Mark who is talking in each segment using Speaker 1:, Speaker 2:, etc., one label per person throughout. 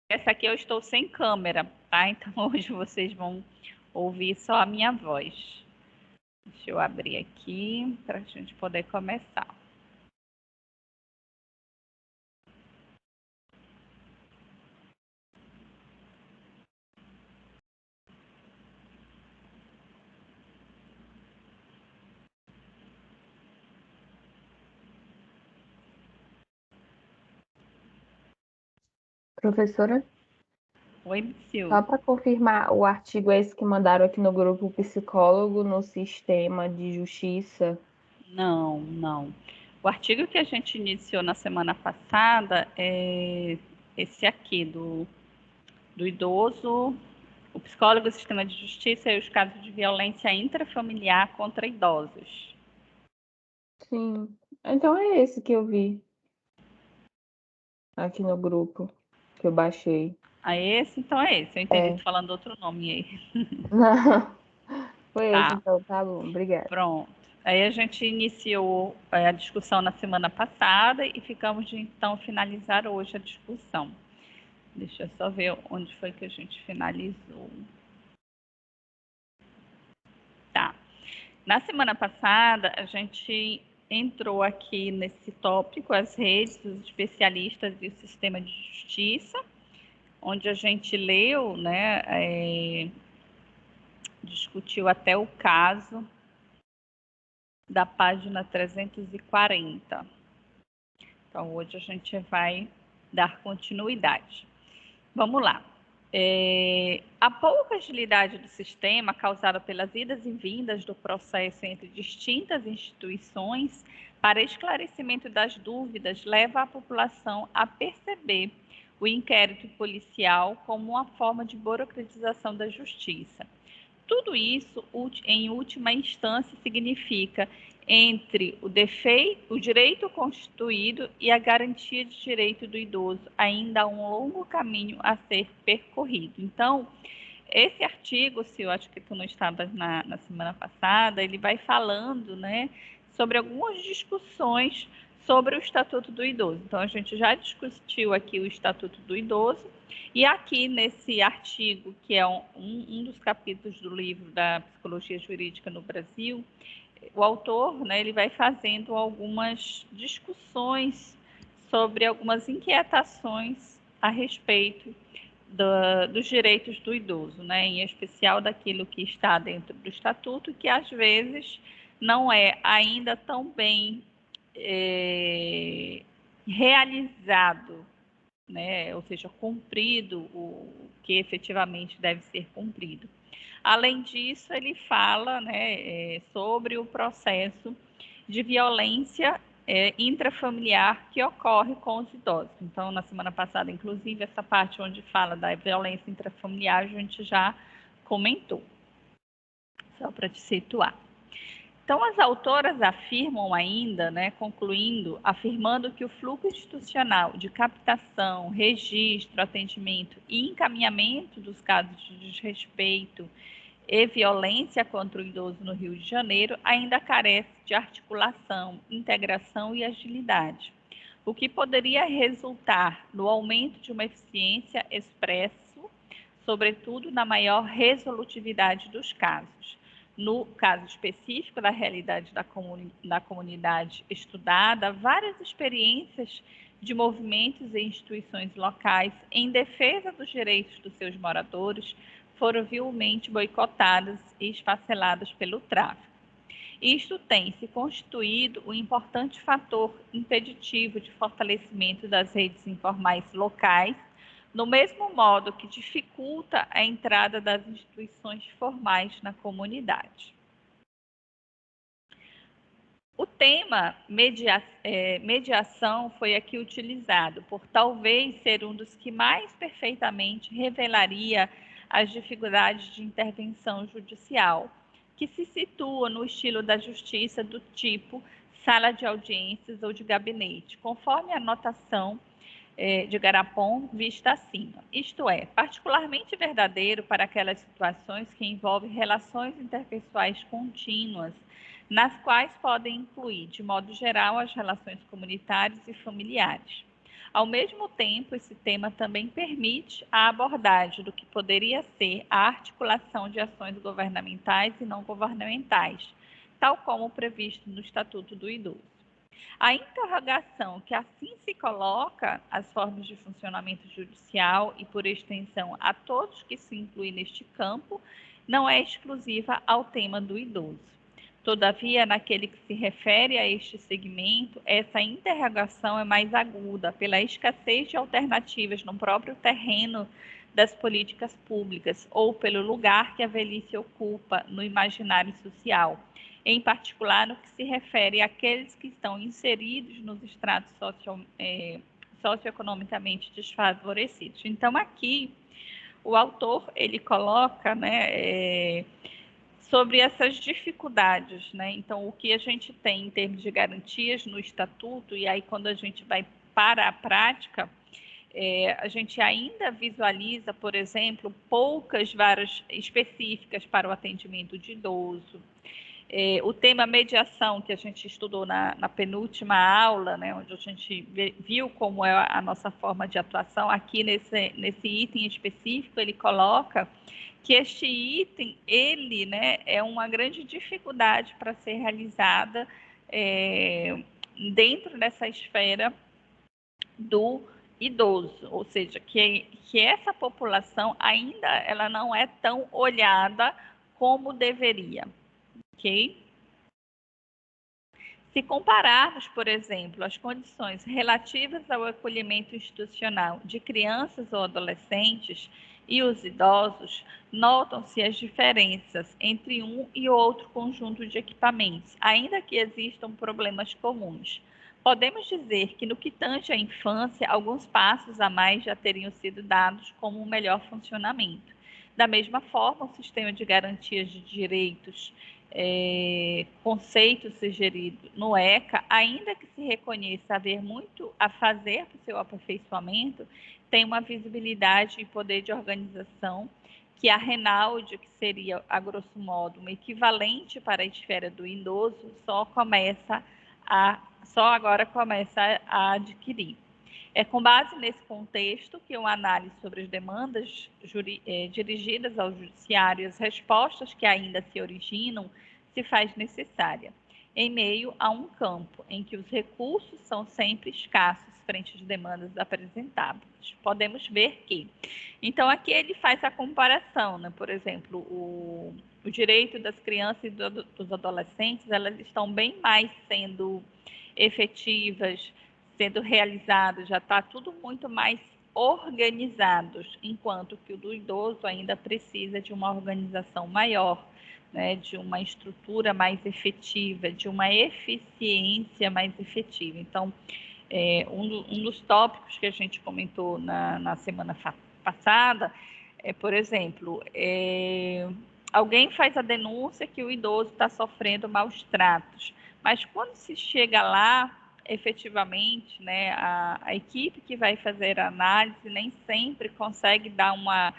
Speaker 1: Essa aqui eu estou sem câmera, tá? Então hoje vocês vão ouvir só a minha voz. Deixa eu abrir aqui para a gente poder começar.
Speaker 2: Professora,
Speaker 1: Oi,
Speaker 2: só
Speaker 1: Sil.
Speaker 2: para confirmar, o artigo é esse que mandaram aqui no grupo Psicólogo no Sistema de Justiça?
Speaker 1: Não. O artigo que a gente iniciou na semana passada é esse aqui, do idoso, o psicólogo, o sistema de justiça e os casos de violência intrafamiliar contra idosos.
Speaker 2: Sim. Então é esse que eu vi aqui no grupo, que eu baixei.
Speaker 1: Ah, esse? Então é esse. Eu entendi
Speaker 2: É.
Speaker 1: tu falando outro nome aí.
Speaker 2: Não, foi esse
Speaker 1: Tá,
Speaker 2: então, tá bom, obrigada.
Speaker 1: pronto. Aí a gente iniciou a discussão na semana passada e ficamos de então finalizar hoje a discussão. Deixa eu só ver onde foi que a gente finalizou. Tá. Na semana passada, a gente entrou aqui nesse tópico, as redes, os especialistas e o sistema de justiça, onde a gente leu, né, discutiu até o caso da página 340. Então, hoje a gente vai dar continuidade. Vamos lá. A pouca agilidade do sistema, causada pelas idas e vindas do processo entre distintas instituições, para esclarecimento das dúvidas, leva a população a perceber o inquérito policial como uma forma de burocratização da justiça. Tudo isso, em última instância, significa entre o direito constituído e a garantia de direito do idoso, ainda há um longo caminho a ser percorrido. Então, esse artigo, se eu acho que tu não estavas na semana passada, ele vai falando, né, sobre algumas discussões sobre o Estatuto do Idoso. Então, a gente já discutiu aqui o Estatuto do Idoso, e aqui nesse artigo, que é um dos capítulos do livro da Psicologia Jurídica no Brasil, o autor, né, ele vai fazendo algumas discussões sobre algumas inquietações a respeito dos direitos do idoso, né, em especial daquilo que está dentro do estatuto, que às vezes não é ainda tão bem realizado, né, ou seja, cumprido o que efetivamente deve ser cumprido. Além disso, ele fala, né, sobre o processo de violência intrafamiliar que ocorre com os idosos. Então, na semana passada, inclusive, essa parte onde fala da violência intrafamiliar, a gente já comentou, só para te situar. Então, as autoras afirmam ainda, né, concluindo, afirmando que o fluxo institucional de captação, registro, atendimento e encaminhamento dos casos de desrespeito e violência contra o idoso no Rio de Janeiro ainda carece de articulação, integração e agilidade, o que poderia resultar no aumento de uma eficiência expresso, sobretudo na maior resolutividade dos casos. No caso específico da realidade da comunidade estudada, várias experiências de movimentos e instituições locais em defesa dos direitos dos seus moradores foram vilmente boicotadas e esfaceladas pelo tráfico. Isto tem se constituído um importante fator impeditivo de fortalecimento das redes informais locais, no mesmo modo que dificulta a entrada das instituições formais na comunidade. O tema mediação foi aqui utilizado por talvez ser um dos que mais perfeitamente revelaria as dificuldades de intervenção judicial, que se situa no estilo da justiça do tipo sala de audiências ou de gabinete, conforme a anotação de Garapon vista acima. Isto é, particularmente verdadeiro para aquelas situações que envolvem relações interpessoais contínuas, nas quais podem incluir, de modo geral, as relações comunitárias e familiares. Ao mesmo tempo, esse tema também permite a abordagem do que poderia ser a articulação de ações governamentais e não governamentais, tal como previsto no Estatuto do Idoso. A interrogação que assim se coloca às formas de funcionamento judicial e, por extensão, a todos que se incluem neste campo, não é exclusiva ao tema do idoso. Todavia, naquele que se refere a este segmento, essa interrogação é mais aguda pela escassez de alternativas no próprio terreno das políticas públicas ou pelo lugar que a velhice ocupa no imaginário social, em particular no que se refere àqueles que estão inseridos nos estratos socioeconomicamente desfavorecidos. Então, aqui, o autor, ele coloca, né, sobre essas dificuldades, né? Então, o que a gente tem em termos de garantias no estatuto, e aí quando a gente vai para a prática, a gente ainda visualiza, por exemplo, poucas varas específicas para o atendimento de idoso. O tema mediação, que a gente estudou na penúltima aula, né, onde a gente viu como é a nossa forma de atuação, aqui nesse item específico, ele coloca que este item, ele, né, é uma grande dificuldade para ser realizada dentro dessa esfera do idoso, ou seja, que essa população ainda ela não é tão olhada como deveria, ok? Se compararmos, por exemplo, as condições relativas ao acolhimento institucional de crianças ou adolescentes e os idosos, notam-se as diferenças entre um e outro conjunto de equipamentos, ainda que existam problemas comuns. Podemos dizer que, no que tange à infância, alguns passos a mais já teriam sido dados como um melhor funcionamento. Da mesma forma, o sistema de garantias de direitos conceito sugerido no ECA, ainda que se reconheça haver muito a fazer para o seu aperfeiçoamento, tem uma visibilidade e poder de organização que a Renaldi, que seria, a grosso modo, um equivalente para a esfera do idoso, só agora começa a adquirir. É com base nesse contexto que uma análise sobre as demandas dirigidas ao judiciário e as respostas que ainda se originam se faz necessária, em meio a um campo em que os recursos são sempre escassos frente às demandas apresentáveis. Podemos ver que, então aqui ele faz a comparação, né? Por exemplo, o direito das crianças e dos adolescentes, elas estão bem mais sendo efetivas, sendo realizados, já está tudo muito mais organizados, enquanto que o do idoso ainda precisa de uma organização maior, né, de uma estrutura mais efetiva, de uma eficiência mais efetiva. Então, um dos tópicos que a gente comentou na semana passada por exemplo, alguém faz a denúncia que o idoso está sofrendo maus tratos, mas quando se chega lá, efetivamente, né, a equipe que vai fazer a análise nem sempre consegue dar uma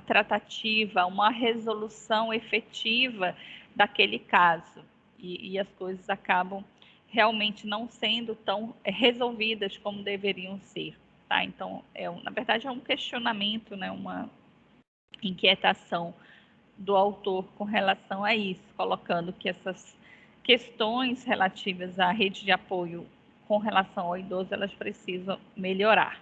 Speaker 1: tratativa, uma resolução efetiva daquele caso, e as coisas acabam realmente não sendo tão resolvidas como deveriam ser, tá? Então, na verdade, é um questionamento, né, uma inquietação do autor com relação a isso, colocando que essas questões relativas à rede de apoio com relação ao idoso, elas precisam melhorar.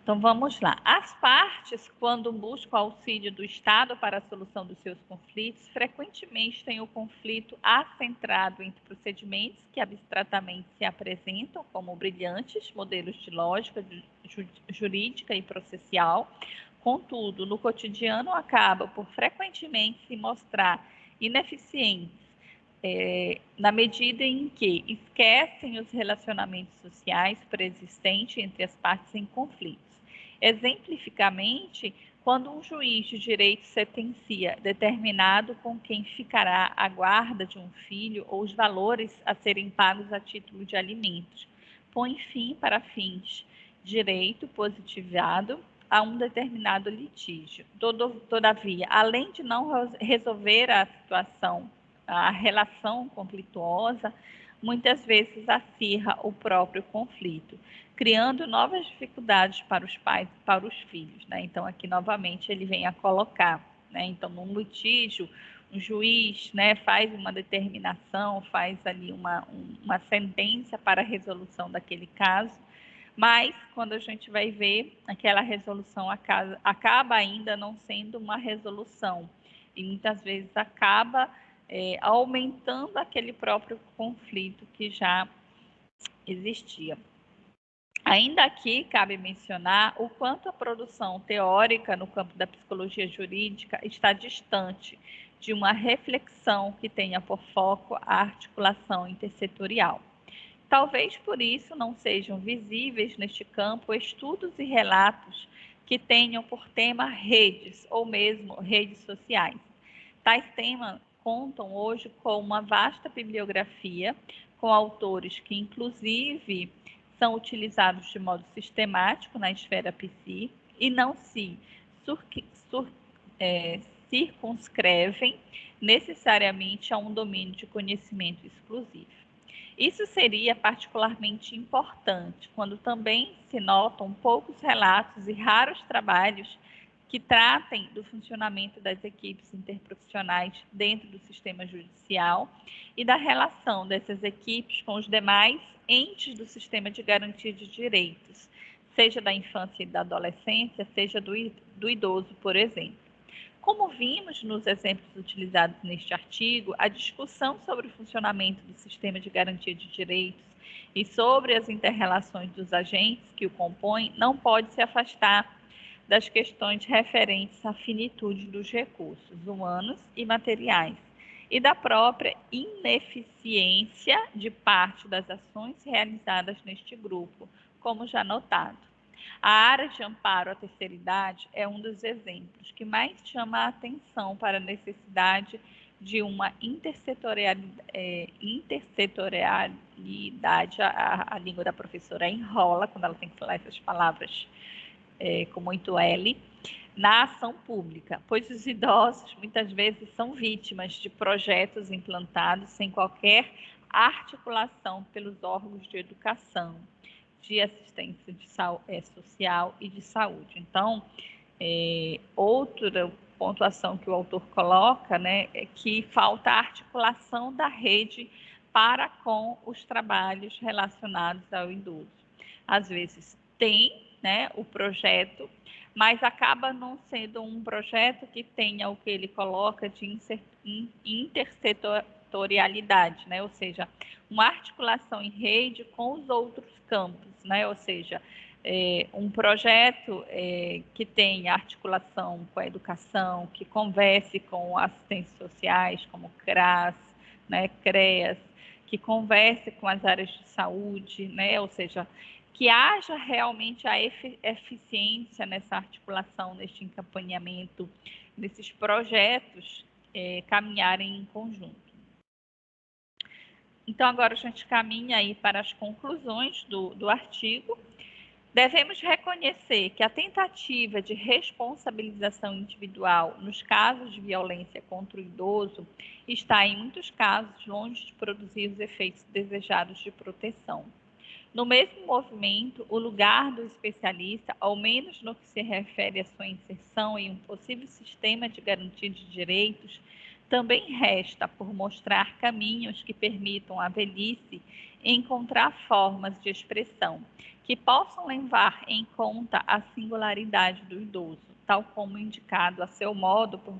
Speaker 1: Então, vamos lá. As partes, quando buscam auxílio do Estado para a solução dos seus conflitos, frequentemente têm o conflito acentrado entre procedimentos que abstratamente se apresentam como brilhantes modelos de lógica jurídica e processual. Contudo, no cotidiano acaba por frequentemente se mostrar ineficientes, na medida em que esquecem os relacionamentos sociais preexistentes entre as partes em conflitos. Exemplificamente, quando um juiz de direito sentencia determinado com quem ficará a guarda de um filho ou os valores a serem pagos a título de alimentos, põe fim, para fins de direito positivado, a um determinado litígio. Todavia, além de não resolver a situação, a relação conflituosa, muitas vezes acirra o próprio conflito, criando novas dificuldades para os pais e para os filhos, né? Então, aqui novamente ele vem a colocar, né? Então, no litígio, um juiz, né, faz uma determinação, faz ali uma sentença para a resolução daquele caso, mas quando a gente vai ver, aquela resolução acaba ainda não sendo uma resolução e muitas vezes acaba aumentando aquele próprio conflito que já existia. Ainda aqui cabe mencionar o quanto a produção teórica no campo da psicologia jurídica está distante de uma reflexão que tenha por foco a articulação intersetorial. Talvez por isso não sejam visíveis neste campo estudos e relatos que tenham por tema redes ou mesmo redes sociais. Tais temas contam hoje com uma vasta bibliografia, com autores que, inclusive, são utilizados de modo sistemático na esfera psi e não se circunscrevem necessariamente a um domínio de conhecimento exclusivo. Isso seria particularmente importante quando também se notam poucos relatos e raros trabalhos que tratem do funcionamento das equipes interprofissionais dentro do sistema judicial e da relação dessas equipes com os demais entes do sistema de garantia de direitos, seja da infância e da adolescência, seja do idoso, por exemplo. Como vimos nos exemplos utilizados neste artigo, a discussão sobre o funcionamento do sistema de garantia de direitos e sobre as inter-relações dos agentes que o compõem não pode se afastar das questões referentes à finitude dos recursos humanos e materiais e da própria ineficiência de parte das ações realizadas neste grupo, como já notado. A área de amparo à terceira idade é um dos exemplos que mais chama a atenção para a necessidade de uma intersetorialidade. A língua da professora enrola quando ela tem que falar essas palavras com muito L, na ação pública, pois os idosos muitas vezes são vítimas de projetos implantados sem qualquer articulação pelos órgãos de educação, de assistência social e de saúde. Então, outra pontuação que o autor coloca, né, é que falta a articulação da rede para com os trabalhos relacionados ao idoso. Às vezes tem, né, o projeto, mas acaba não sendo um projeto que tenha o que ele coloca de intersetorialidade, né, ou seja, uma articulação em rede com os outros campos, né, ou seja, um projeto que tenha articulação com a educação, que converse com assistentes sociais, como CRAS, né, CREAS, que converse com as áreas de saúde, né, ou seja, que haja realmente a eficiência nessa articulação, neste encaminhamento, nesses projetos caminharem em conjunto. Então, agora a gente caminha aí para as conclusões do artigo. Devemos reconhecer que a tentativa de responsabilização individual nos casos de violência contra o idoso está, em muitos casos, longe de produzir os efeitos desejados de proteção. No mesmo movimento, o lugar do especialista, ao menos no que se refere à sua inserção em um possível sistema de garantia de direitos, também resta por mostrar caminhos que permitam à velhice encontrar formas de expressão que possam levar em conta a singularidade do idoso, tal como indicado a seu modo por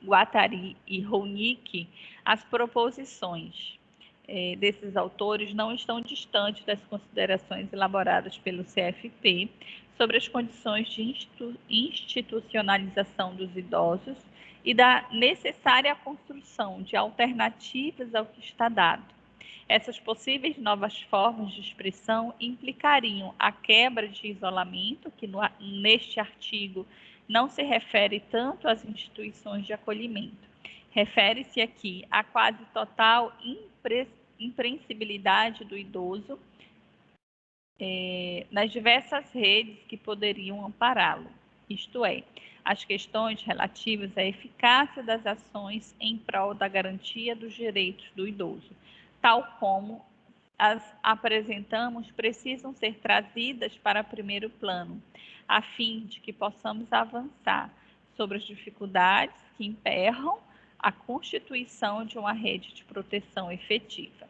Speaker 1: Guattari e Hounick. As proposições desses autores não estão distantes das considerações elaboradas pelo CFP sobre as condições de institucionalização dos idosos e da necessária construção de alternativas ao que está dado. Essas possíveis novas formas de expressão implicariam a quebra de isolamento, que neste artigo não se refere tanto às instituições de acolhimento. Refere-se aqui à quase total impreensibilidade do idoso nas diversas redes que poderiam ampará-lo, isto é, as questões relativas à eficácia das ações em prol da garantia dos direitos do idoso, tal como as apresentamos precisam ser trazidas para primeiro plano, a fim de que possamos avançar sobre as dificuldades que emperram a constituição de uma rede de proteção efetiva.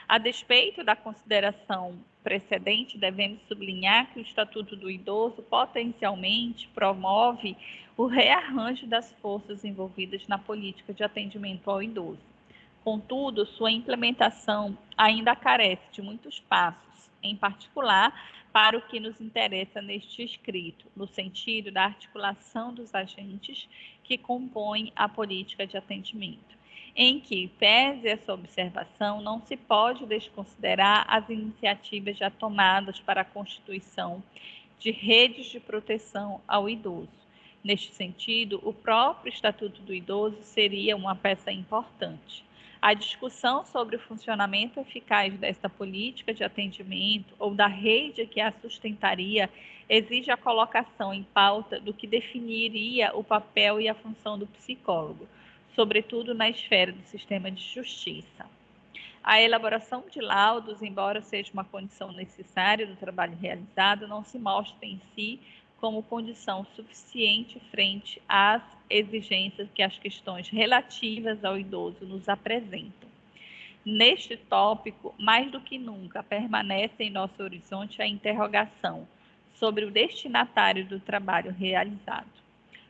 Speaker 1: A despeito da consideração precedente, devemos sublinhar que o Estatuto do Idoso potencialmente promove o rearranjo das forças envolvidas na política de atendimento ao idoso. Contudo, sua implementação ainda carece de muitos passos, em particular para o que nos interessa neste escrito, no sentido da articulação dos agentes que compõem a política de atendimento, em que, pese essa observação, não se pode desconsiderar as iniciativas já tomadas para a constituição de redes de proteção ao idoso. Neste sentido, o próprio Estatuto do Idoso seria uma peça importante. A discussão sobre o funcionamento eficaz desta política de atendimento ou da rede que a sustentaria exige a colocação em pauta do que definiria o papel e a função do psicólogo, sobretudo na esfera do sistema de justiça. A elaboração de laudos, embora seja uma condição necessária do trabalho realizado, não se mostra em si como condição suficiente frente às exigências que as questões relativas ao idoso nos apresentam. Neste tópico, mais do que nunca, permanece em nosso horizonte a interrogação sobre o destinatário do trabalho realizado.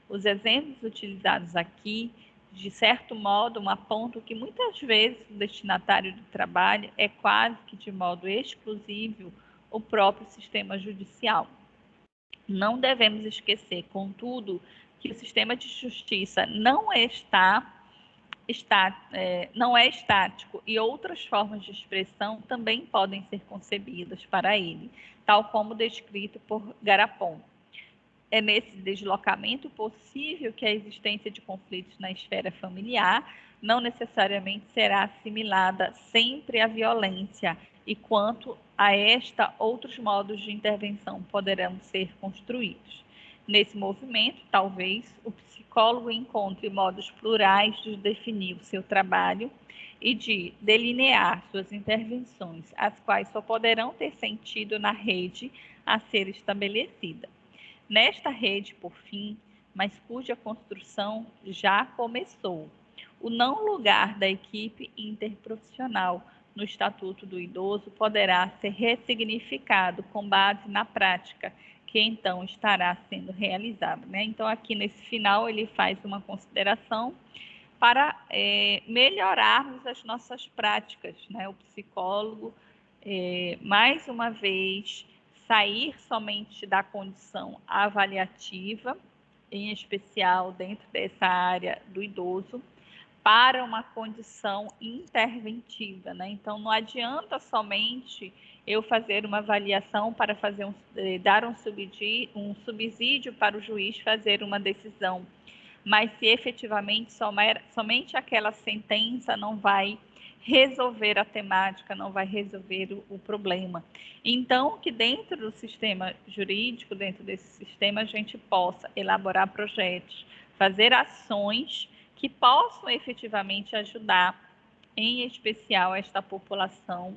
Speaker 1: Os exemplos utilizados aqui, de certo modo, apontam que muitas vezes o destinatário do trabalho é quase que de modo exclusivo o próprio sistema judicial. Não devemos esquecer, contudo, que o sistema de justiça não é estático e outras formas de expressão também podem ser concebidas para ele, tal como descrito por Garapon. É nesse deslocamento possível que a existência de conflitos na esfera familiar não necessariamente será assimilada sempre à violência, e quanto a esta, outros modos de intervenção poderão ser construídos. Nesse movimento, talvez, o psicólogo encontre modos plurais de definir o seu trabalho e de delinear suas intervenções, as quais só poderão ter sentido na rede a ser estabelecida. Nesta rede, por fim, mas cuja construção já começou, o não lugar da equipe interprofissional no Estatuto do Idoso poderá ser ressignificado com base na prática que então estará sendo realizada, né? Então, aqui nesse final, ele faz uma consideração para melhorarmos as nossas práticas, né? O psicólogo, mais uma vez, sair somente da condição avaliativa, em especial dentro dessa área do idoso, para uma condição interventiva, né? Então, não adianta somente eu fazer uma avaliação para dar um subsídio para o juiz fazer uma decisão, mas se efetivamente somente aquela sentença não vai resolver a temática, não vai resolver o problema. Então, que dentro do sistema jurídico, dentro desse sistema, a gente possa elaborar projetos, fazer ações que possam efetivamente ajudar, em especial, esta população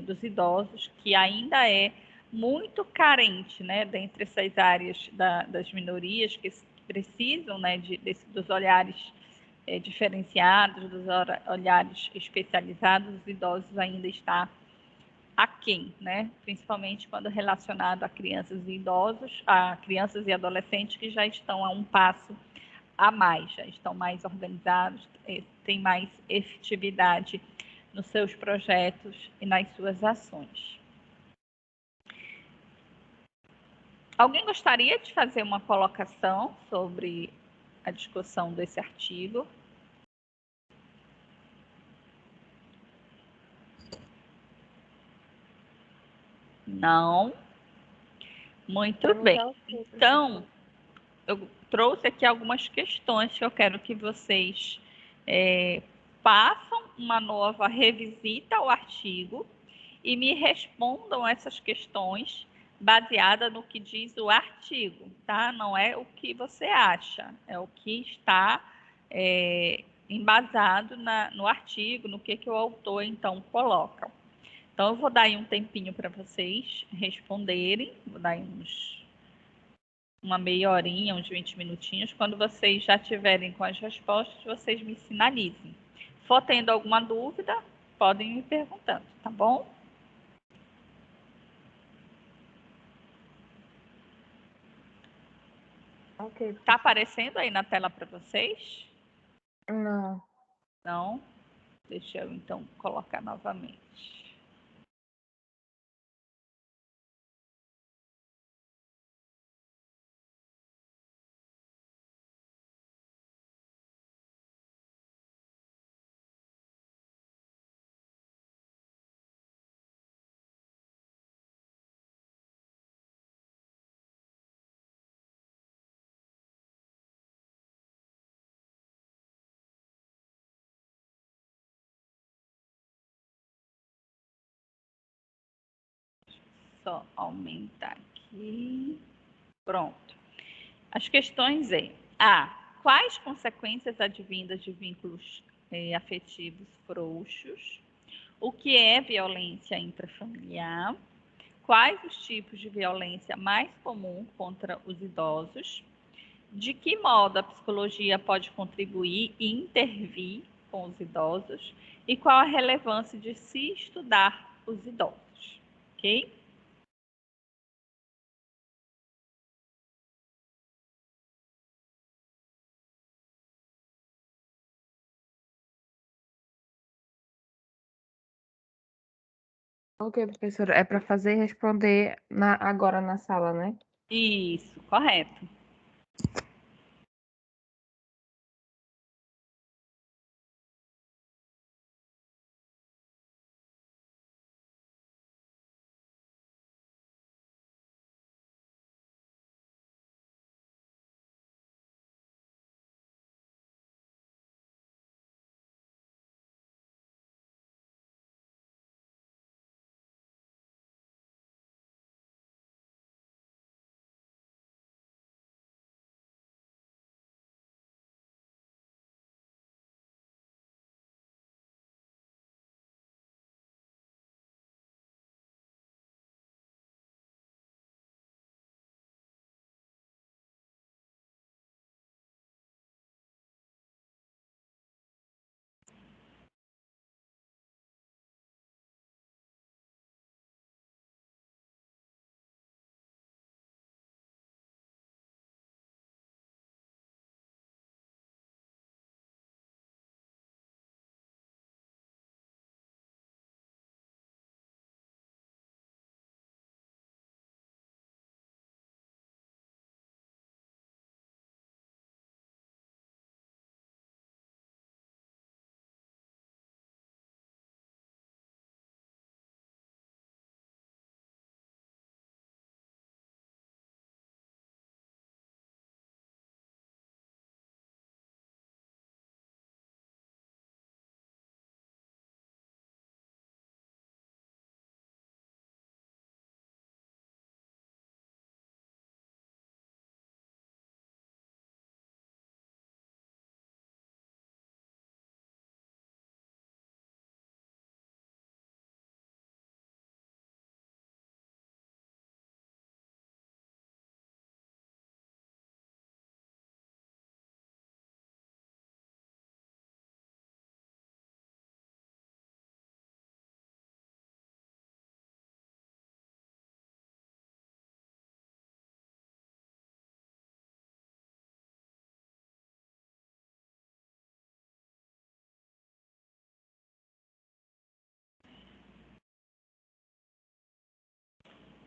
Speaker 1: dos idosos, que ainda é muito carente, né, dentre essas áreas das minorias que precisam, né, dos olhares diferenciados, dos olhares especializados. Os idosos ainda está aquém, né, principalmente quando relacionado a crianças e idosos, a crianças e adolescentes que já estão a um passo a mais, já estão mais organizados, têm mais efetividade nos seus projetos e nas suas ações. Alguém gostaria de fazer uma colocação sobre a discussão desse artigo? Não? Muito bem. Então, eu trouxe aqui algumas questões que eu quero que vocês façam uma nova revisita ao artigo e me respondam essas questões baseada no que diz o artigo, tá? Não é o que você acha, é o que está embasado no artigo, no que o autor, então, coloca. Então, eu vou dar aí um tempinho para vocês responderem. Vou dar aí uma meia horinha, uns 20 minutinhos. Quando vocês já tiverem com as respostas, vocês me sinalizem. For tendo alguma dúvida, podem me perguntando, tá bom?
Speaker 2: Ok.
Speaker 1: Tá aparecendo aí na tela para vocês?
Speaker 2: Não.
Speaker 1: Não? Deixa eu então colocar novamente. Só aumentar aqui. Pronto. As questões é: A. Quais consequências advindas de vínculos afetivos frouxos? O que é violência intrafamiliar? Quais os tipos de violência mais comum contra os idosos? De que modo a psicologia pode contribuir e intervir com os idosos? E qual a relevância de se estudar os idosos? Ok?
Speaker 2: Ok, professora. É para fazer e responder agora na sala, né?
Speaker 1: Isso, correto.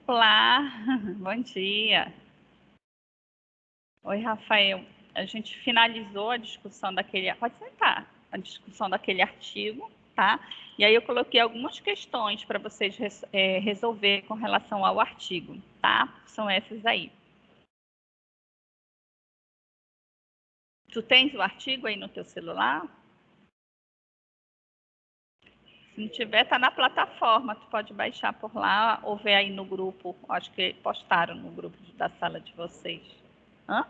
Speaker 1: Olá, bom dia. Oi, Rafael. A gente finalizou a discussão daquele. Pode sentar. A discussão daquele artigo, tá? E aí eu coloquei algumas questões para vocês resolver com relação ao artigo, tá? São essas aí. Tu tens o artigo aí no teu celular? Se não tiver, tá na plataforma. Tu pode baixar por lá ou ver aí no grupo. Acho que postaram no grupo da sala de vocês. Hã?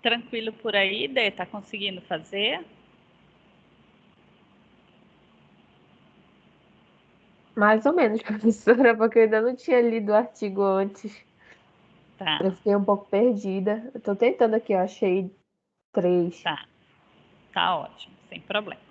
Speaker 1: Tranquilo por aí, Dê? Tá conseguindo fazer?
Speaker 2: Mais ou menos, professora, porque eu ainda não tinha lido o artigo antes. Eu
Speaker 1: Tá,
Speaker 2: fiquei um pouco perdida. Eu tô tentando aqui, eu achei 3.
Speaker 1: tá. Tá ótimo, sem problema.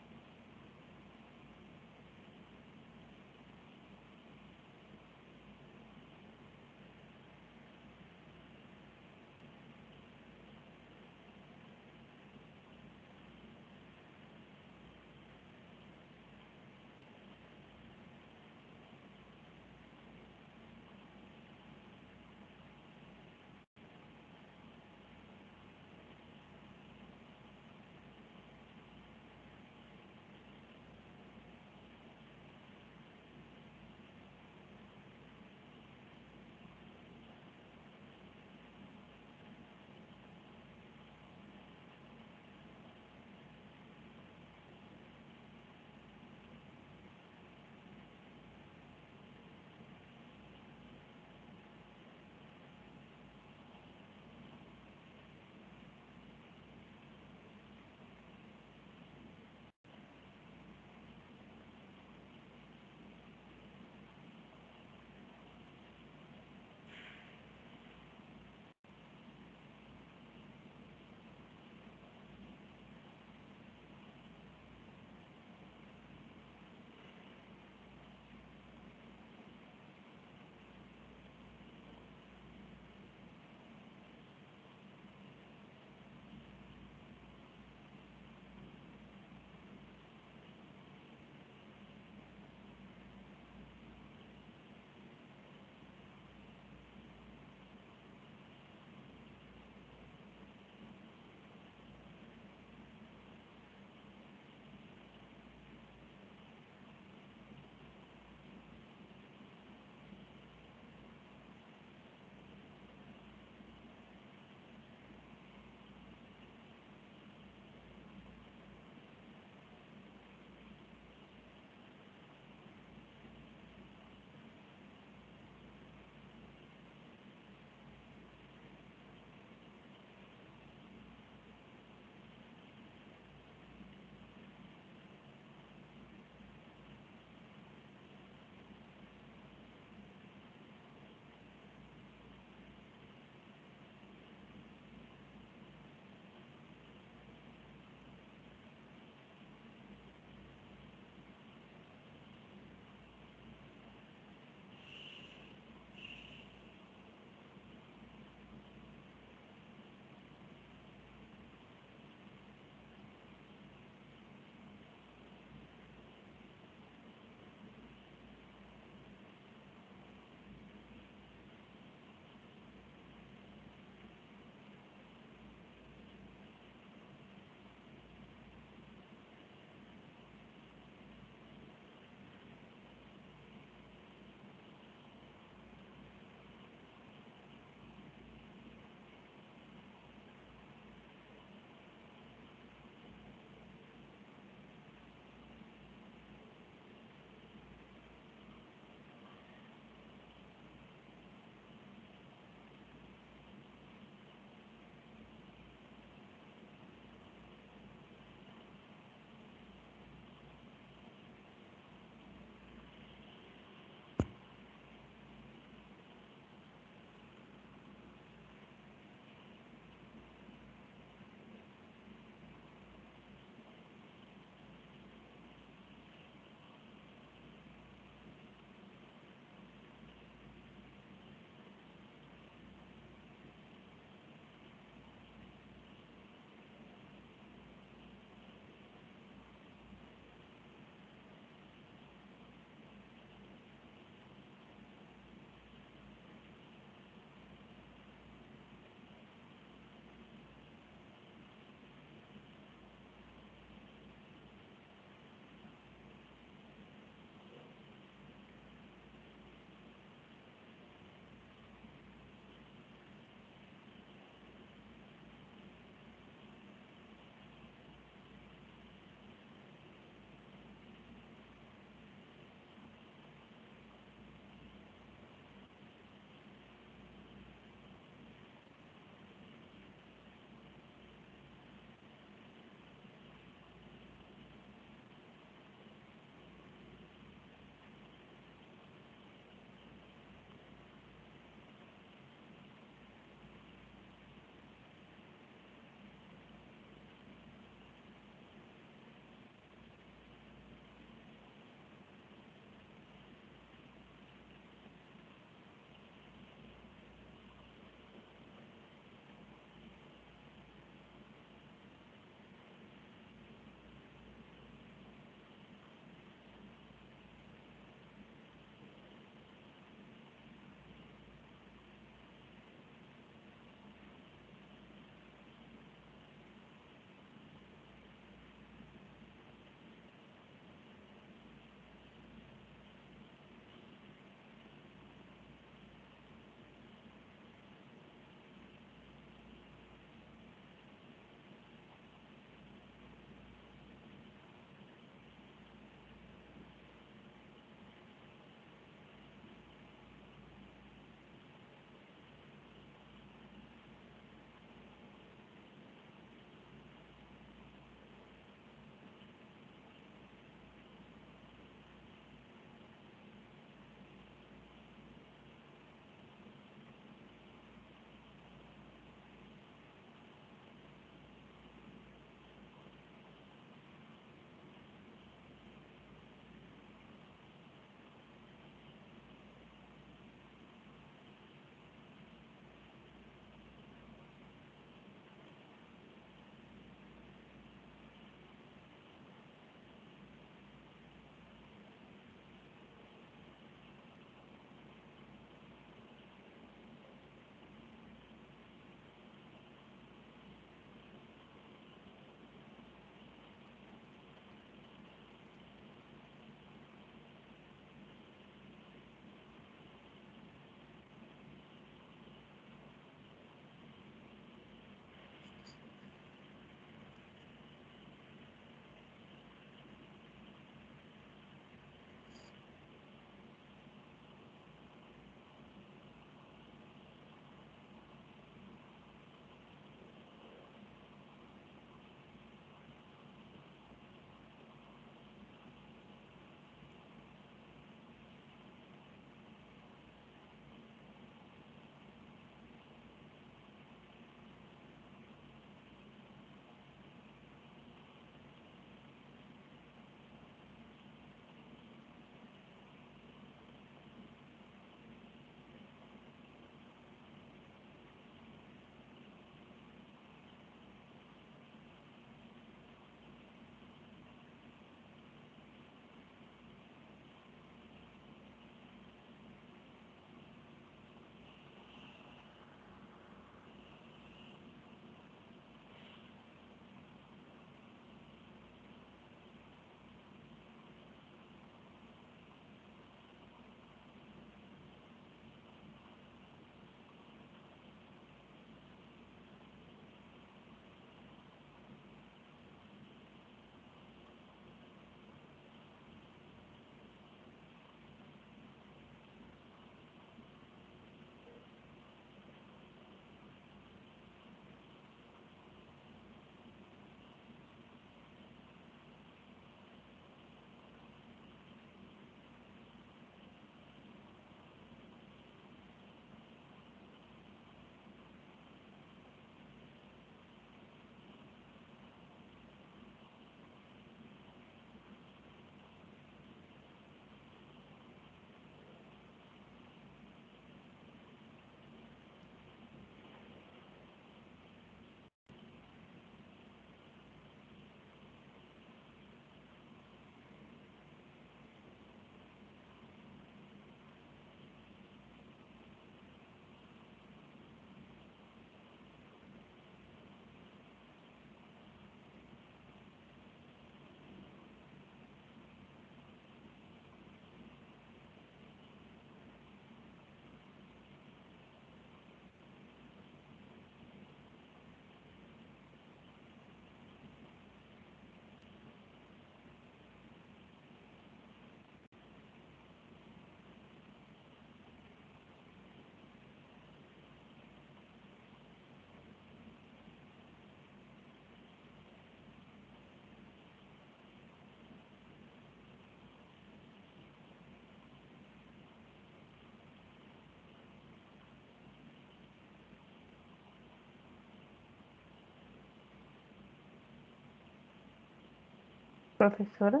Speaker 2: professora.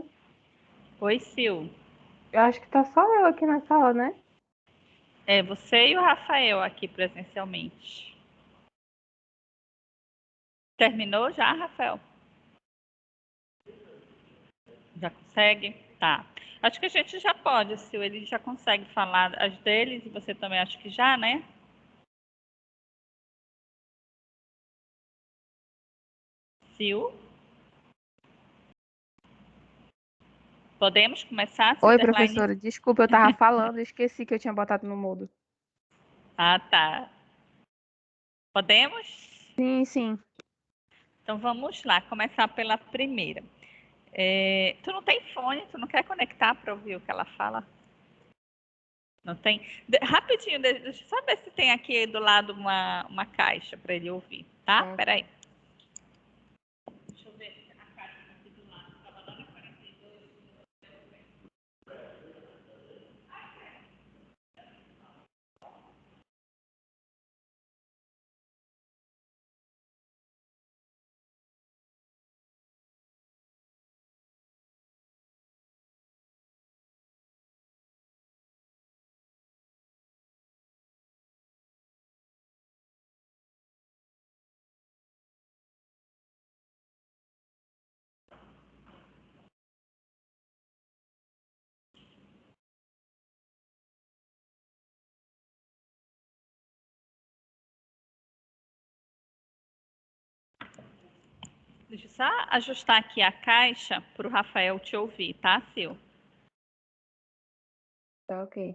Speaker 1: Oi, Sil.
Speaker 2: Eu acho que tá só eu aqui na sala, né?
Speaker 1: É você e o Rafael aqui presencialmente. Terminou já, Rafael? Já consegue? Tá. Acho que a gente já pode, Sil. Ele já consegue falar as deles e você também acho que já, né? Sil? Podemos começar,
Speaker 2: Oi,
Speaker 1: Silverline?
Speaker 2: professora. Desculpa, eu tava falando e esqueci que eu tinha botado no mudo.
Speaker 1: Ah, tá. Podemos?
Speaker 2: Sim, sim.
Speaker 1: Então vamos lá, começar pela primeira. Tu não tem fone, tu não quer conectar para ouvir o que ela fala? Não tem? Rapidinho, deixa eu só ver se tem aqui do lado uma caixa para ele ouvir, tá?
Speaker 2: Tá.
Speaker 1: Peraí. Deixa eu ver a caixa tá aqui do lado. Tava lá na 42. Deixa eu só ajustar aqui a caixa para o Rafael te ouvir, tá, Sil?
Speaker 2: Tá ok.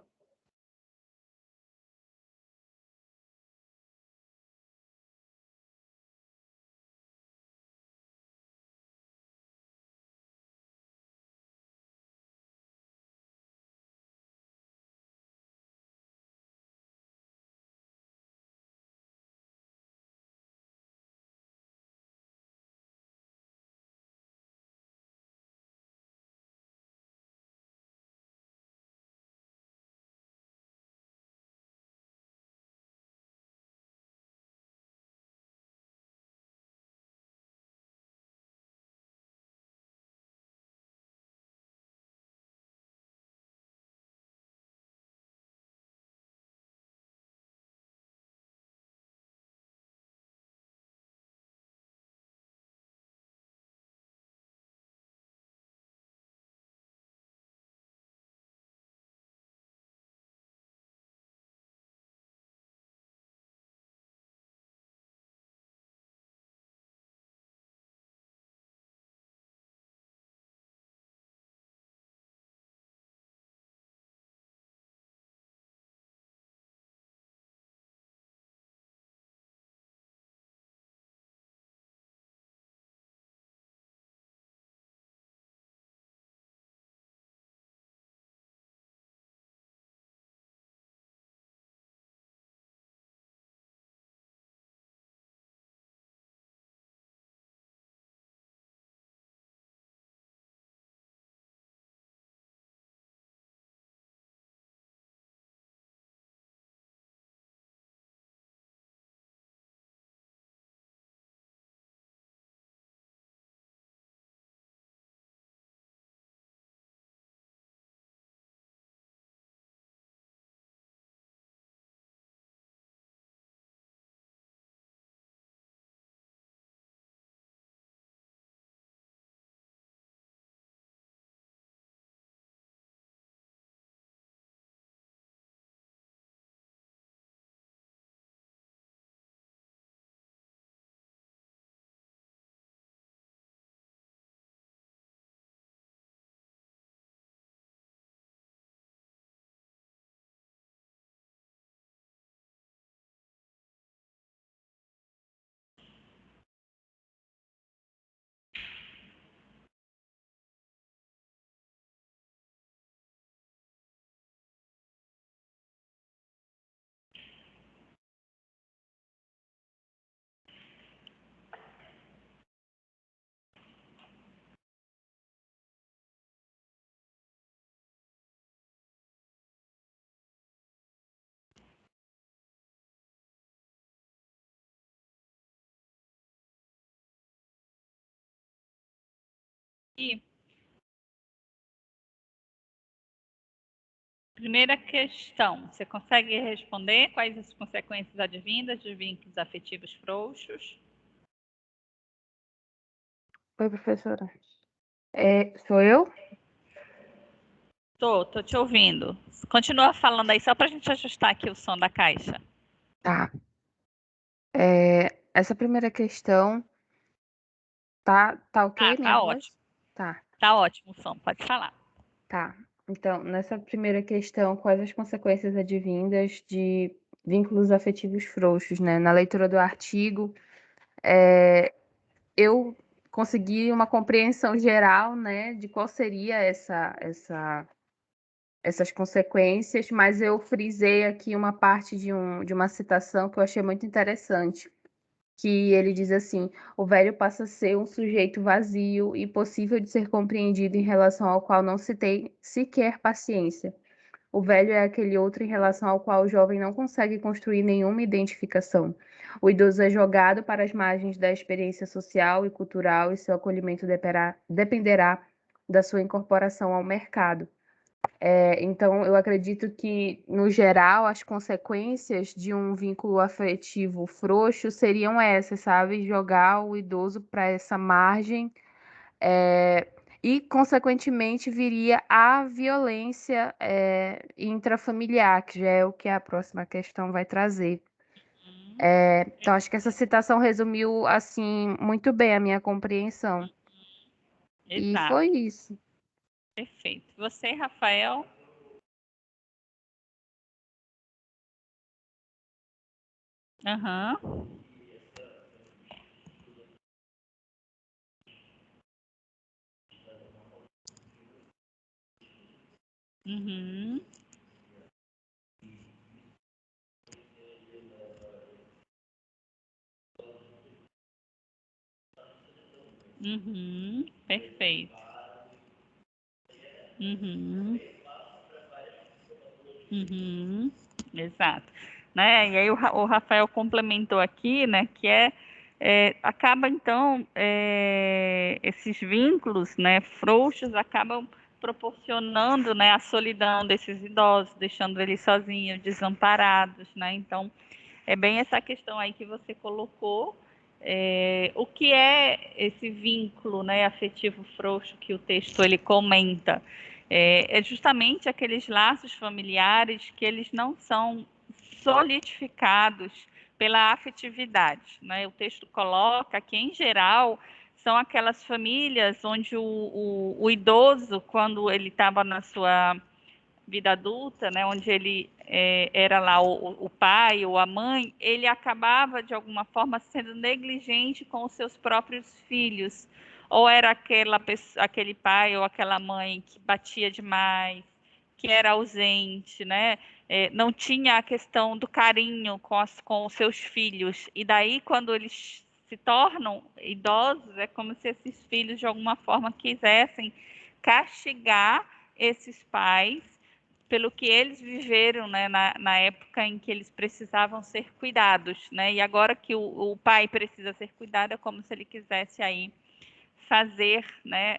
Speaker 1: E Primeira questão, você consegue responder quais as consequências advindas de vínculos afetivos frouxos?
Speaker 2: Oi, professora. Sou eu?
Speaker 1: Tô te ouvindo. Continua falando aí, só para a gente ajustar aqui o som da caixa.
Speaker 2: Tá. Essa primeira questão tá
Speaker 1: Ah,
Speaker 2: ok minha
Speaker 1: tá
Speaker 2: voz?
Speaker 1: ótimo.
Speaker 2: Tá,
Speaker 1: Tá ótimo o som, pode falar.
Speaker 2: tá. Então, nessa primeira questão, quais as consequências advindas de vínculos afetivos frouxos, né? Na leitura do artigo, eu consegui uma compreensão geral, né, de qual seria essas consequências, mas eu frisei aqui uma parte de uma citação que eu achei muito interessante, que ele diz assim: o velho passa a ser um sujeito vazio e possível de ser compreendido, em relação ao qual não se tem sequer paciência. O velho é aquele outro em relação ao qual o jovem não consegue construir nenhuma identificação. O idoso é jogado para as margens da experiência social e cultural, e seu acolhimento dependerá da sua incorporação ao mercado. Então, eu acredito que, no geral, as consequências de um vínculo afetivo frouxo seriam essas, sabe? Jogar o idoso para essa margem, e, consequentemente, viria a violência, intrafamiliar, que já é o que a próxima questão vai trazer. Então, acho que essa citação resumiu, assim, muito bem a minha compreensão. E
Speaker 1: Exato,
Speaker 2: foi isso.
Speaker 1: perfeito. Você, Rafael? Aham. Uhum. Uhum. Perfeito. Uhum. Uhum. Exato. Né? E aí o Rafael complementou aqui, né, que acaba então esses vínculos, né, frouxos acabam proporcionando, né, a solidão desses idosos, deixando eles sozinhos, desamparados, né? Então é bem essa questão aí que você colocou. O que é esse vínculo, né, afetivo frouxo que o texto ele comenta? É justamente aqueles laços familiares que eles não são solidificados pela afetividade, né? O texto coloca que, em geral, são aquelas famílias onde o idoso, quando ele estava na sua vida adulta, né, onde ele era lá o pai ou a mãe, ele acabava de alguma forma sendo negligente com os seus próprios filhos, ou era aquele pai ou aquela mãe que batia demais, que era ausente, né? Não tinha a questão do carinho com os seus filhos, e daí quando eles se tornam idosos, é como se esses filhos de alguma forma quisessem castigar esses pais pelo que eles viveram, né, na época em que eles precisavam ser cuidados, né? E agora que o pai precisa ser cuidado, é como se ele quisesse aí fazer, né,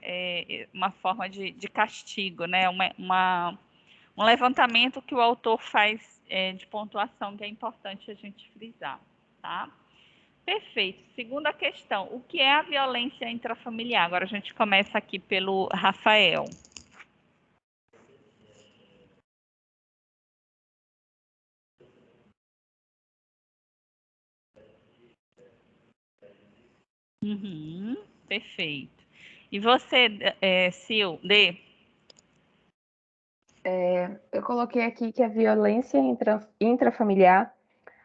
Speaker 1: uma forma de castigo, né? Um levantamento que o autor faz de pontuação que é importante a gente frisar, tá? Perfeito. Segunda questão, o que é a violência intrafamiliar? Agora a gente começa aqui pelo Rafael. Uhum, perfeito. E você, Sil, D?
Speaker 2: Eu coloquei aqui que a violência intrafamiliar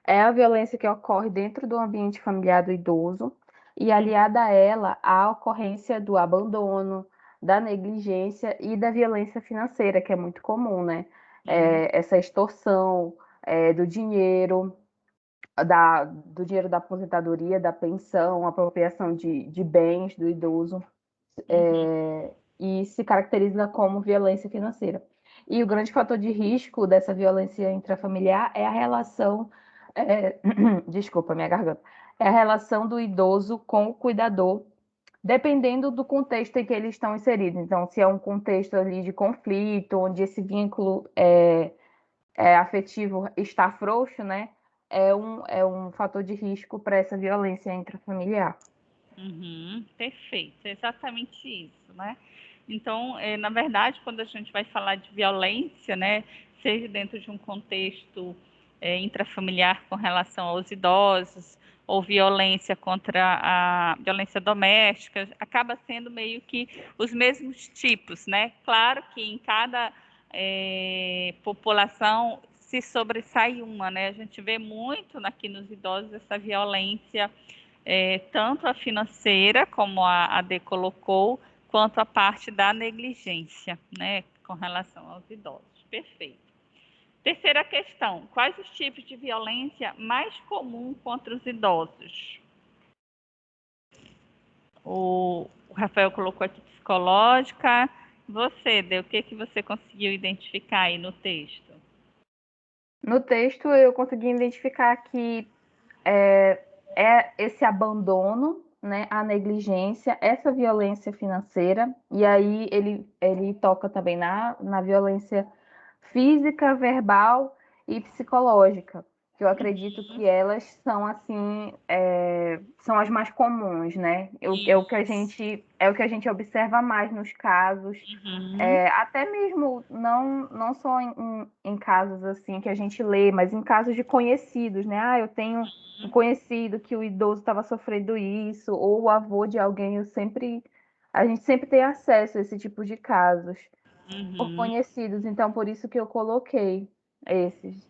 Speaker 2: é a violência que ocorre dentro do ambiente familiar do idoso e, aliada a ela, a ocorrência do abandono, da negligência e da violência financeira, que é muito comum, né? Essa extorsão do dinheiro, do dinheiro da aposentadoria, da pensão, apropriação de bens do idoso, e se caracteriza como violência financeira. E o grande fator de risco dessa violência intrafamiliar é a relação, desculpa, minha garganta, é a relação do idoso com o cuidador, dependendo do contexto em que eles estão inseridos. Então, se é um contexto ali de conflito, onde esse vínculo afetivo está frouxo, né, é um fator de risco para essa violência intrafamiliar.
Speaker 1: Perfeito, é exatamente isso, né? Então, na verdade, quando a gente vai falar de violência, né, seja dentro de um contexto intrafamiliar com relação aos idosos, ou violência contra a violência doméstica, acaba sendo meio que os mesmos tipos, né? Claro que em cada população se sobressai uma, né? A gente vê muito aqui nos idosos essa violência, tanto a financeira, como a AD colocou, quanto a parte da negligência, né, com relação aos idosos. Perfeito. Terceira questão: quais os tipos de violência mais comum contra os idosos? O Rafael colocou aqui psicológica. Você, Dê, o que você conseguiu identificar aí no texto?
Speaker 2: No texto, eu consegui identificar que esse abandono, né, a negligência, essa violência financeira, e aí ele toca também na violência física, verbal e psicológica, que eu acredito que elas são assim, são as mais comuns, né? É o que a gente observa mais nos casos, até mesmo não só em casos assim que a gente lê, mas em casos de conhecidos, né? Eu tenho um conhecido que o idoso estava sofrendo isso, ou o avô de alguém, a gente sempre tem acesso a esse tipo de casos por conhecidos, então por isso que eu coloquei esses.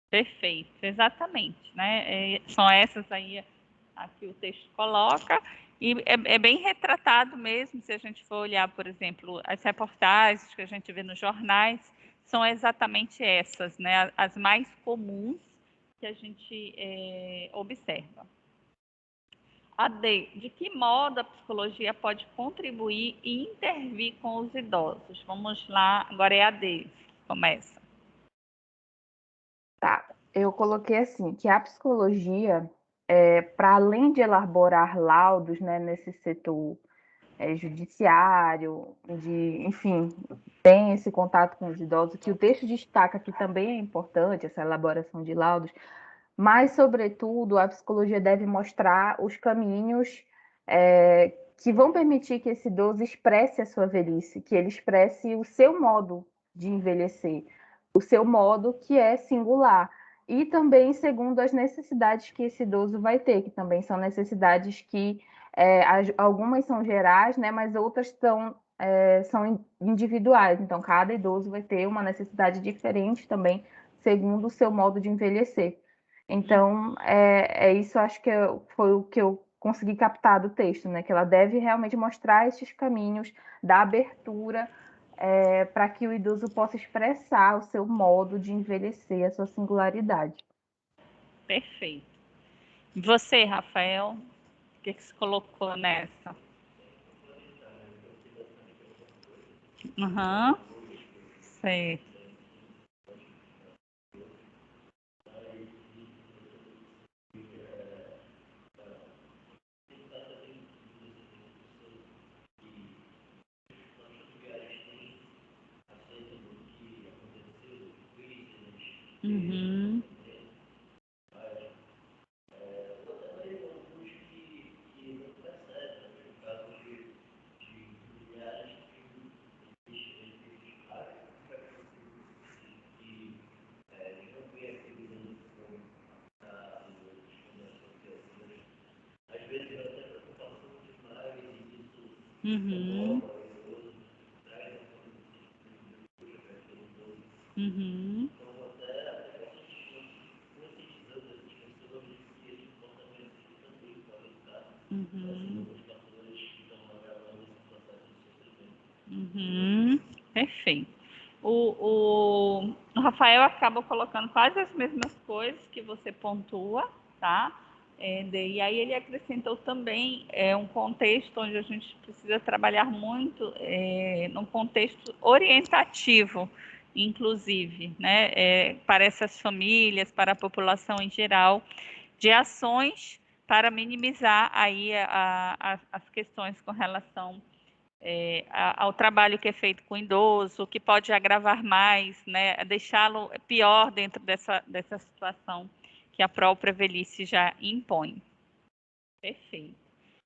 Speaker 1: Perfeito, exatamente, né? São essas aí aqui o texto coloca, e é bem retratado mesmo, se a gente for olhar, por exemplo, as reportagens que a gente vê nos jornais, são exatamente essas, né? As mais comuns que a gente observa. AD, de que modo a psicologia pode contribuir e intervir com os idosos? Vamos lá, agora é a AD, começa.
Speaker 2: Tá, eu coloquei assim, que a psicologia, para além de elaborar laudos, né, nesse setor judiciário, enfim, tem esse contato com os idosos, que o texto destaca que também é importante essa elaboração de laudos, mas, sobretudo, a psicologia deve mostrar os caminhos que vão permitir que esse idoso expresse a sua velhice, que ele expresse o seu modo de envelhecer, o seu modo que é singular, e também segundo as necessidades que esse idoso vai ter, que também são necessidades que algumas são gerais, né, mas outras são individuais. Então, cada idoso vai ter uma necessidade diferente também, segundo o seu modo de envelhecer. Então, isso, acho que foi o que eu consegui captar do texto, né? Que ela deve realmente mostrar esses caminhos da abertura para que o idoso possa expressar o seu modo de envelhecer, a sua singularidade.
Speaker 1: Perfeito. Você, Rafael, o que você colocou nessa? Sei. Uhum. Uhum. Uhum. Perfeito. O Rafael acaba colocando quase as mesmas coisas que você pontua, tá? E aí ele acrescentou também um contexto onde a gente precisa trabalhar muito num contexto orientativo, inclusive, né? Para essas famílias, para a população em geral, de ações para minimizar aí as questões com relação ao trabalho que é feito com o idoso, que pode agravar mais, né, deixá-lo pior dentro dessa situação que a própria velhice já impõe. Perfeito.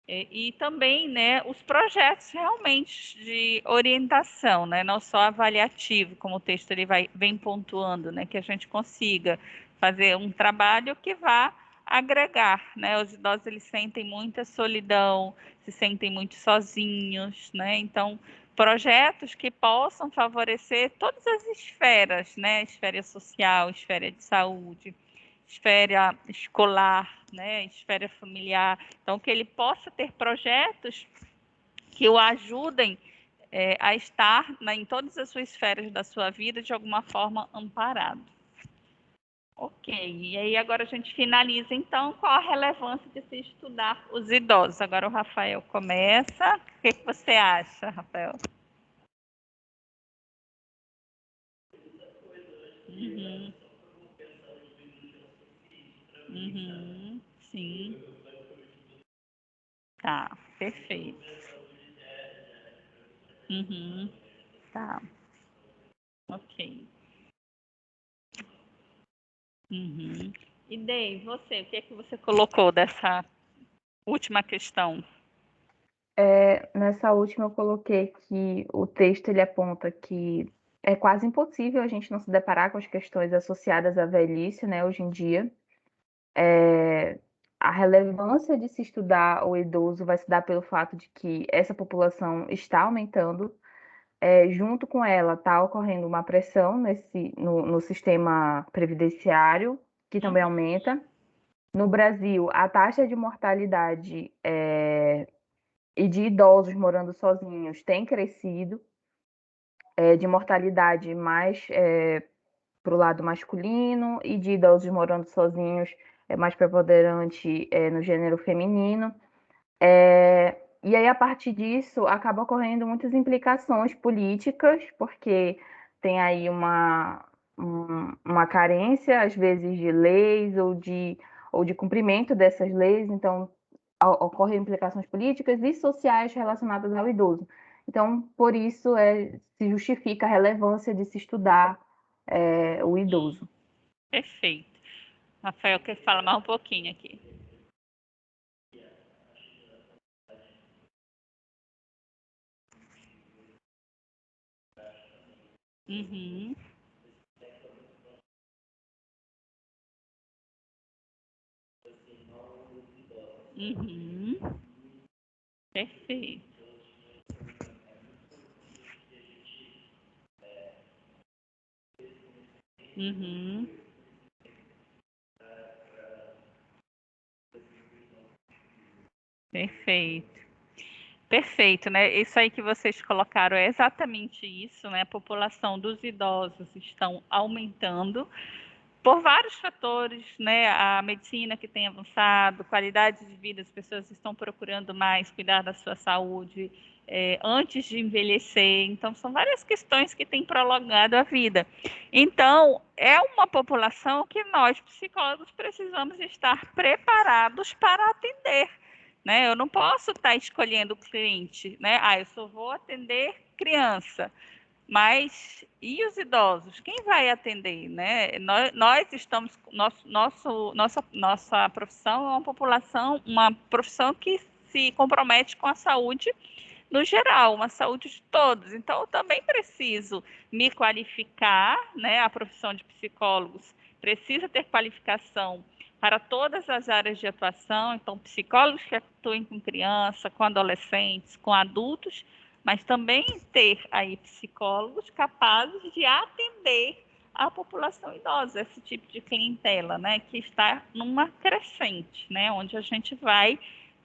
Speaker 1: E também, né, os projetos realmente de orientação, né, não só avaliativo, como o texto ele vem pontuando, né, que a gente consiga fazer um trabalho que vá agregar, né, os idosos eles sentem muita solidão, se sentem muito sozinhos, né, então projetos que possam favorecer todas as esferas, né, esfera social, esfera de saúde, esfera escolar, né, esfera familiar, então que ele possa ter projetos que o ajudem a estar em todas as suas esferas da sua vida de alguma forma amparado. Ok, e aí agora a gente finaliza então qual a relevância de se estudar os idosos. Agora o Rafael começa. O que você acha, Rafael? Uhum. Uhum. Sim. Tá, perfeito. Uhum. Tá, ok. Uhum. E Dei, você, o que é que você colocou dessa última questão?
Speaker 2: Nessa última eu coloquei que o texto ele aponta que é quase impossível a gente não se deparar com as questões associadas à velhice, né, hoje em dia. A relevância de se estudar o idoso vai se dar pelo fato de que essa população está aumentando, junto com ela está ocorrendo uma pressão no sistema previdenciário, que também aumenta. No Brasil, a taxa de mortalidade e de idosos morando sozinhos tem crescido, de mortalidade mais para o lado masculino e de idosos morando sozinhos é mais preponderante no gênero feminino. E aí, a partir disso, acaba ocorrendo muitas implicações políticas, porque tem aí uma carência, às vezes, de leis ou de cumprimento dessas leis, então ocorrem implicações políticas e sociais relacionadas ao idoso. Então, por isso, se justifica a relevância de se estudar o idoso.
Speaker 1: Perfeito. Rafael, quer falar mais um pouquinho aqui? Uhum. Uhum. Perfeito. Uhum. Perfeito. Perfeito, né? Isso aí que vocês colocaram é exatamente isso, né? A população dos idosos estão aumentando por vários fatores, né? A medicina que tem avançado, qualidade de vida, as pessoas estão procurando mais cuidar da sua saúde antes de envelhecer. Então, são várias questões que têm prolongado a vida. Então, é uma população que nós, psicólogos, precisamos estar preparados para atender. Né? Eu não posso estar escolhendo o cliente, né? Eu só vou atender criança. Mas e os idosos? Quem vai atender, né? Nós estamos, nossa profissão é uma profissão que se compromete com a saúde no geral, uma saúde de todos. Então, eu também preciso me qualificar, né? A profissão de psicólogos precisa ter qualificação para todas as áreas de atuação. Então, psicólogos que atuem com criança, com adolescentes, com adultos, mas também ter aí psicólogos capazes de atender a população idosa, esse tipo de clientela, né, que está numa crescente, né, onde a gente vai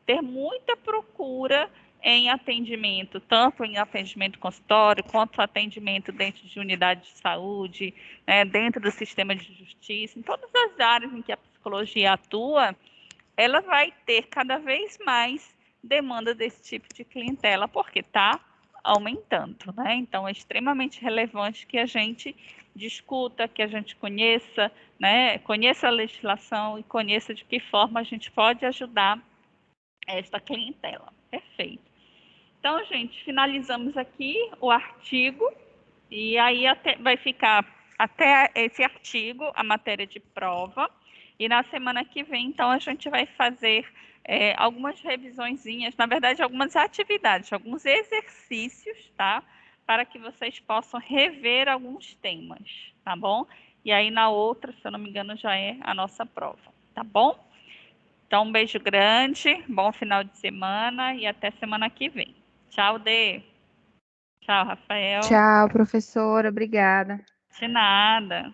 Speaker 1: ter muita procura em atendimento, tanto em atendimento consultório, quanto atendimento dentro de unidade de saúde, né, dentro do sistema de justiça, em todas as áreas em que a psicologia atua, ela vai ter cada vez mais demanda desse tipo de clientela, porque está aumentando, né? Então, é extremamente relevante que a gente discuta, que a gente conheça, né? Conheça a legislação e conheça de que forma a gente pode ajudar esta clientela. Perfeito. Então, gente, finalizamos aqui o artigo e aí vai ficar até esse artigo, a matéria de prova. E na semana que vem, então, a gente vai fazer algumas revisõezinhas, na verdade, algumas atividades, alguns exercícios, tá? Para que vocês possam rever alguns temas, tá bom? E aí na outra, se eu não me engano, já é a nossa prova, tá bom? Então, um beijo grande, bom final de semana e até semana que vem. Tchau, Dê. Tchau, Rafael.
Speaker 2: Tchau, professora. Obrigada.
Speaker 1: De nada.